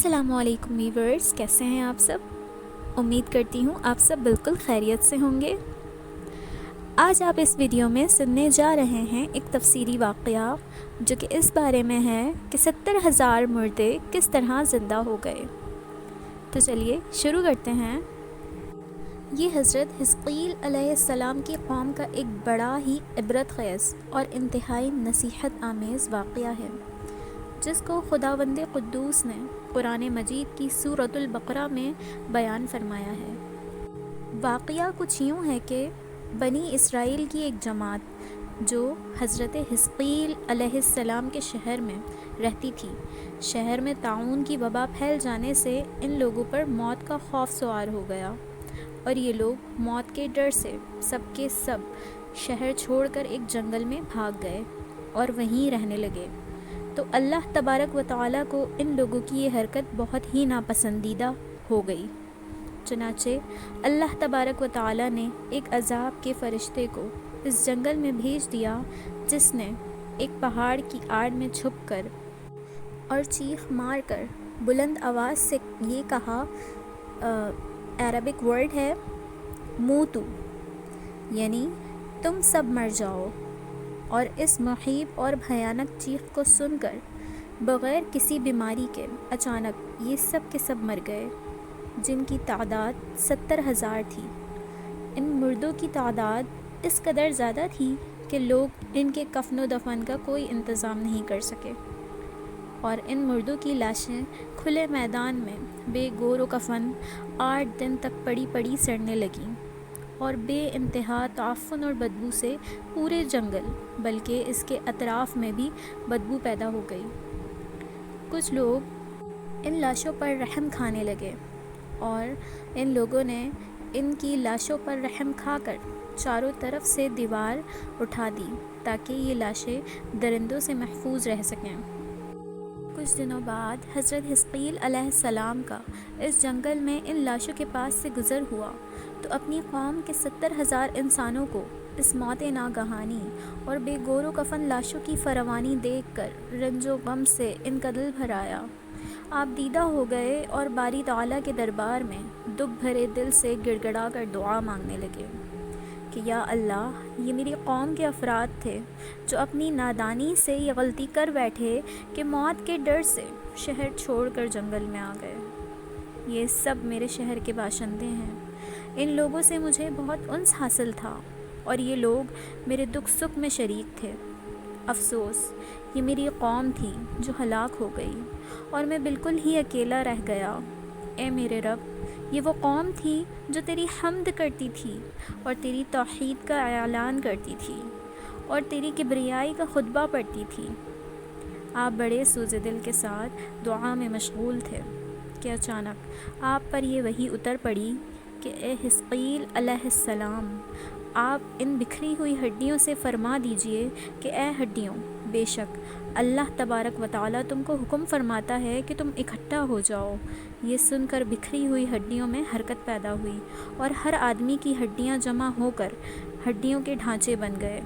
السلام علیکم ویورز، کیسے ہیں آپ سب؟ امید کرتی ہوں آپ سب بالکل خیریت سے ہوں گے۔ آج آپ اس ویڈیو میں سننے جا رہے ہیں ایک تفسیری واقعہ جو کہ اس بارے میں ہے کہ 70,000 مردے کس طرح زندہ ہو گئے۔ تو چلیے شروع کرتے ہیں۔ یہ حضرت حزقیل علیہ السلام کی قوم کا ایک بڑا ہی عبرت خیز اور انتہائی نصیحت آمیز واقعہ ہے، جس کو خداوند قدوس نے قرآن مجید کی سورۃ البقرہ میں بیان فرمایا ہے۔ واقعہ کچھ یوں ہے کہ بنی اسرائیل کی ایک جماعت جو حضرت حزقیل علیہ السلام کے شہر میں رہتی تھی، شہر میں طاعون کی وبا پھیل جانے سے ان لوگوں پر موت کا خوف سوار ہو گیا، اور یہ لوگ موت کے ڈر سے سب کے سب شہر چھوڑ کر ایک جنگل میں بھاگ گئے اور وہیں رہنے لگے۔ تو اللہ تبارک و تعالیٰ کو ان لوگوں کی یہ حرکت بہت ہی ناپسندیدہ ہو گئی۔ چنانچہ اللہ تبارک و تعالیٰ نے ایک عذاب کے فرشتے کو اس جنگل میں بھیج دیا، جس نے ایک پہاڑ کی آڑ میں چھپ کر اور چیخ مار کر بلند آواز سے یہ کہا، عربک ورڈ ہے موتو، یعنی تم سب مر جاؤ۔ اور اس محیب اور بھیانک چیخ کو سن کر بغیر کسی بیماری کے اچانک یہ سب کے سب مر گئے، جن کی تعداد 70,000 تھی۔ ان مردوں کی تعداد اس قدر زیادہ تھی کہ لوگ ان کے کفن و دفن کا کوئی انتظام نہیں کر سکے، اور ان مردوں کی لاشیں کھلے میدان میں بے گور و کفن 8 دن تک پڑی پڑی سڑنے لگیں، اور بے انتہا تعفن اور بدبو سے پورے جنگل بلکہ اس کے اطراف میں بھی بدبو پیدا ہو گئی۔ کچھ لوگ ان لاشوں پر رحم کھانے لگے، اور ان لوگوں نے ان کی لاشوں پر رحم کھا کر چاروں طرف سے دیوار اٹھا دی تاکہ یہ لاشیں درندوں سے محفوظ رہ سکیں۔ کچھ دنوں بعد حضرت حزقیل علیہ السلام کا اس جنگل میں ان لاشوں کے پاس سے گزر ہوا تو اپنی قوم کے 70,000 انسانوں کو اس موت ناگہانی اور بے گور و کفن لاشوں کی فراوانی دیکھ کر رنج و غم سے ان کا دل بھر آیا۔ آپ دیدہ ہو گئے اور باری تعالیٰ کے دربار میں دکھ بھرے دل سے گڑ گڑا کر دعا مانگنے لگے کہ یا اللہ، یہ میری قوم کے افراد تھے جو اپنی نادانی سے یہ غلطی کر بیٹھے کہ موت کے ڈر سے شہر چھوڑ کر جنگل میں آ گئے۔ یہ سب میرے شہر کے باشندے ہیں، ان لوگوں سے مجھے بہت انس حاصل تھا، اور یہ لوگ میرے دکھ سکھ میں شریک تھے۔ افسوس، یہ میری قوم تھی جو ہلاک ہو گئی، اور میں بالکل ہی اکیلا رہ گیا۔ اے میرے رب، یہ وہ قوم تھی جو تیری حمد کرتی تھی اور تیری توحید کا اعلان کرتی تھی اور تیری کبریائی کا خطبہ پڑھتی تھی۔ آپ بڑے سوز دل کے ساتھ دعا میں مشغول تھے کہ اچانک آپ پر یہ وحی اتر پڑی کہ اے حزقیل علیہ السلام، آپ ان بکھری ہوئی ہڈیوں سے فرما دیجئے کہ اے ہڈیوں، بے شک اللہ تبارک و تعالیٰ تم کو حکم فرماتا ہے کہ تم اکٹھا ہو جاؤ۔ یہ سن کر بکھری ہوئی ہڈیوں میں حرکت پیدا ہوئی، اور ہر آدمی کی ہڈیاں جمع ہو کر ہڈیوں کے ڈھانچے بن گئے۔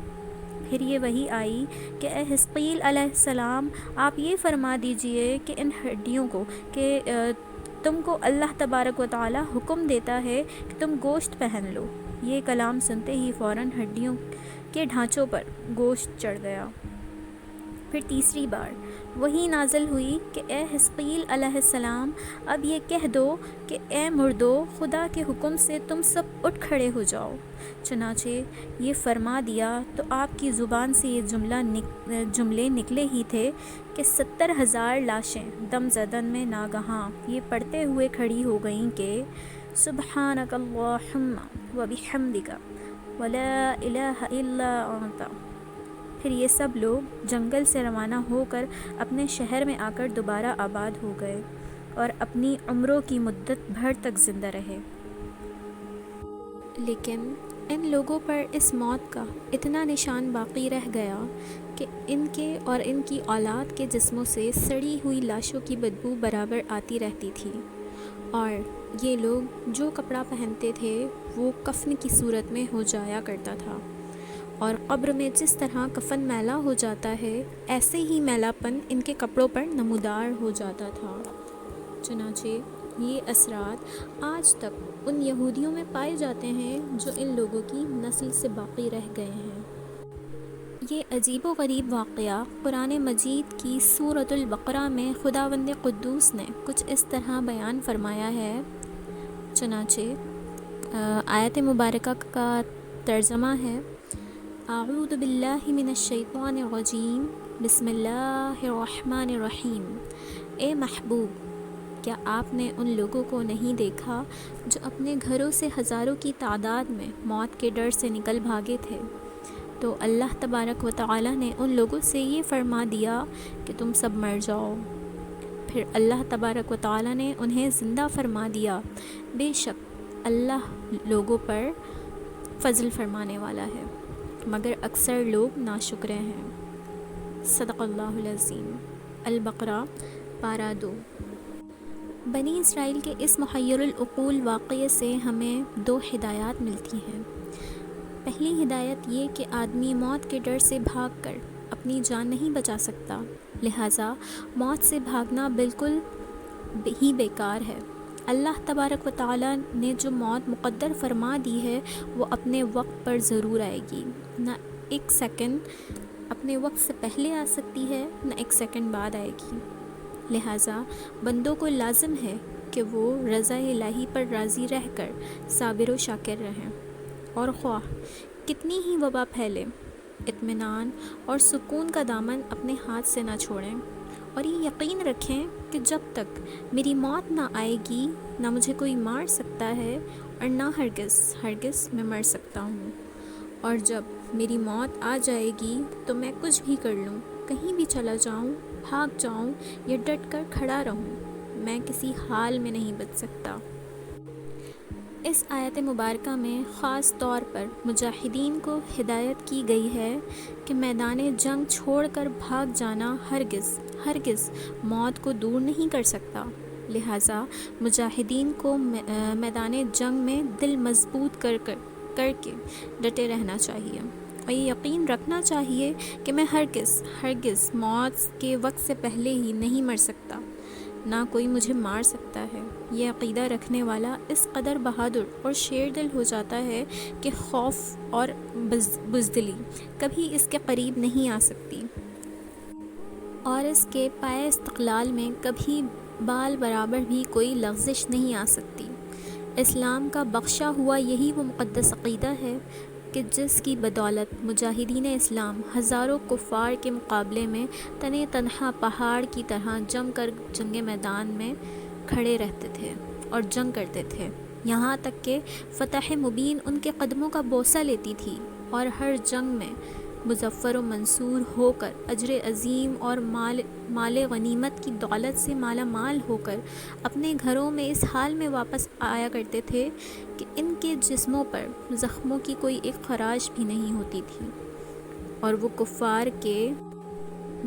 پھر یہ وحی آئی کہ اے حزقیل علیہ السلام، آپ یہ فرما دیجئے کہ ان ہڈیوں کو کہ تم کو اللہ تبارک و تعالیٰ حکم دیتا ہے کہ تم گوشت پہن لو۔ یہ کلام سنتے ہی فوراً ہڈیوں کے ڈھانچوں پر گوشت چڑھ گیا۔ پھر تیسری بار وہی نازل ہوئی کہ اے حزقیل علیہ السلام، اب یہ کہہ دو کہ اے مردو، خدا کے حکم سے تم سب اٹھ کھڑے ہو جاؤ۔ چنانچہ یہ فرما دیا تو آپ کی زبان سے یہ جملے نکلے ہی تھے کہ 70,000 لاشیں دم زدن میں ناگہاں یہ پڑھتے ہوئے کھڑی ہو گئیں کہ سبحانک اللہم وبحمدک ولا الہ الا انت۔ پھر یہ سب لوگ جنگل سے روانہ ہو کر اپنے شہر میں آ کر دوبارہ آباد ہو گئے اور اپنی عمروں کی مدت بھر تک زندہ رہے۔ لیکن ان لوگوں پر اس موت کا اتنا نشان باقی رہ گیا کہ ان کے اور ان کی اولاد کے جسموں سے سڑی ہوئی لاشوں کی بدبو برابر آتی رہتی تھی، اور یہ لوگ جو کپڑا پہنتے تھے وہ کفن کی صورت میں ہو جایا کرتا تھا، اور قبر میں جس طرح کفن میلا ہو جاتا ہے ایسے ہی میلا پن ان کے کپڑوں پر نمودار ہو جاتا تھا۔ چنانچہ یہ اثرات آج تک ان یہودیوں میں پائے جاتے ہیں جو ان لوگوں کی نسل سے باقی رہ گئے ہیں۔ یہ عجیب و غریب واقعہ قرآن مجید کی سورۃ البقرہ میں خداوند قدوس نے کچھ اس طرح بیان فرمایا ہے۔ چنانچہ آیت مبارکہ کا ترجمہ ہے: اعوذ باللہ من الشیطان الرجیم، بسم اللہ الرحمن الرحیم۔ اے محبوب، کیا آپ نے ان لوگوں کو نہیں دیکھا جو اپنے گھروں سے ہزاروں کی تعداد میں موت کے ڈر سے نکل بھاگے تھے؟ تو اللہ تبارک و تعالی نے ان لوگوں سے یہ فرما دیا کہ تم سب مر جاؤ۔ پھر اللہ تبارک و تعالی نے انہیں زندہ فرما دیا۔ بے شک اللہ لوگوں پر فضل فرمانے والا ہے، مگر اکثر لوگ ناشکرے ہیں۔ صدق اللہ العظیم۔ البقرہ پارہ 2۔ بنی اسرائیل کے اس محیر العقول واقعے سے ہمیں 2 ہدایات ملتی ہیں۔ پہلی ہدایت یہ کہ آدمی موت کے ڈر سے بھاگ کر اپنی جان نہیں بچا سکتا، لہٰذا موت سے بھاگنا بالکل ہی بیکار ہے۔ اللہ تبارک و تعالیٰ نے جو موت مقدر فرما دی ہے وہ اپنے وقت پر ضرور آئے گی، نہ ایک سیکنڈ اپنے وقت سے پہلے آ سکتی ہے، نہ ایک سیکنڈ بعد آئے گی۔ لہٰذا بندوں کو لازم ہے کہ وہ رضا الہی پر راضی رہ کر صابر و شاکر رہیں، اور خواہ کتنی ہی وبا پھیلے، اطمینان اور سکون کا دامن اپنے ہاتھ سے نہ چھوڑیں، اور یہ یقین رکھیں کہ جب تک میری موت نہ آئے گی نہ مجھے کوئی مار سکتا ہے اور نہ ہرگز میں مر سکتا ہوں، اور جب میری موت آ جائے گی تو میں کچھ بھی کر لوں، کہیں بھی چلا جاؤں، بھاگ جاؤں یا ڈٹ کر کھڑا رہوں، میں کسی حال میں نہیں بچ سکتا۔ اس آیت مبارکہ میں خاص طور پر مجاہدین کو ہدایت کی گئی ہے کہ میدان جنگ چھوڑ کر بھاگ جانا ہرگز موت کو دور نہیں کر سکتا، لہٰذا مجاہدین کو میدان جنگ میں دل مضبوط کر کے ڈٹے رہنا چاہیے، اور یہ یقین رکھنا چاہیے کہ میں ہرگز موت کے وقت سے پہلے ہی نہیں مر سکتا، نہ کوئی مجھے مار سکتا ہے۔ یہ عقیدہ رکھنے والا اس قدر بہادر اور شیر دل ہو جاتا ہے کہ خوف اور بزدلی کبھی اس کے قریب نہیں آ سکتی، اور اس کے پائے استقلال میں کبھی بال برابر بھی کوئی لغزش نہیں آ سکتی۔ اسلام کا بخشا ہوا یہی وہ مقدس عقیدہ ہے کہ جس کی بدولت مجاہدین اسلام ہزاروں کفار کے مقابلے میں تنے تنہا پہاڑ کی طرح جم کر جنگ میدان میں کھڑے رہتے تھے اور جنگ کرتے تھے، یہاں تک کہ فتح مبین ان کے قدموں کا بوسہ لیتی تھی، اور ہر جنگ میں مظفر و منصور ہو کر اجر عظیم اور مال غنیمت کی دولت سے مالا مال ہو کر اپنے گھروں میں اس حال میں واپس آیا کرتے تھے کہ ان کے جسموں پر زخموں کی کوئی ایک خراش بھی نہیں ہوتی تھی، اور وہ کفار کے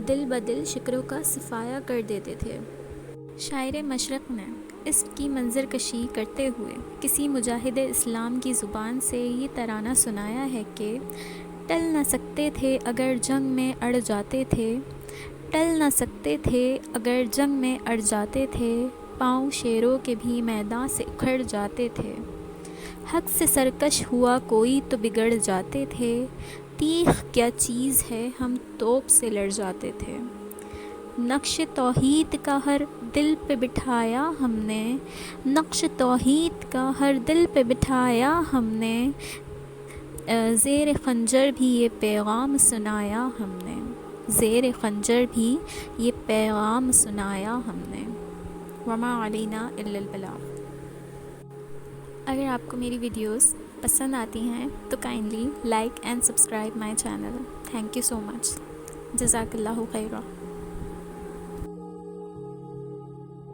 دل بدل شکروں کا صفایا کر دیتے تھے۔ شاعر مشرق نے اس کی منظر کشی کرتے ہوئے کسی مجاہد اسلام کی زبان سے یہ ترانہ سنایا ہے کہ ٹل نہ سکتے تھے اگر جنگ میں اڑ جاتے تھے، ٹل نہ سکتے تھے اگر جنگ میں اڑ جاتے تھے، پاؤں شیروں کے بھی میدان سے اکھڑ جاتے تھے، حق سے سرکش ہوا کوئی تو بگڑ جاتے تھے، تیغ کیا چیز ہے ہم توپ سے لڑ جاتے تھے، نقش توحید کا ہر دل پہ بٹھایا ہم نے، نقش توحید کا ہر دل پہ بٹھایا ہم نے، زیر خنجر بھی یہ پیغام سنایا ہم نے، زیر خنجر بھی یہ پیغام سنایا ہم نے، وما علینا الا البلاغ۔ اگر آپ کو میری ویڈیوز پسند آتی ہیں تو kindly like and subscribe my channel. Thank you so much, جزاک اللہ خیرہ۔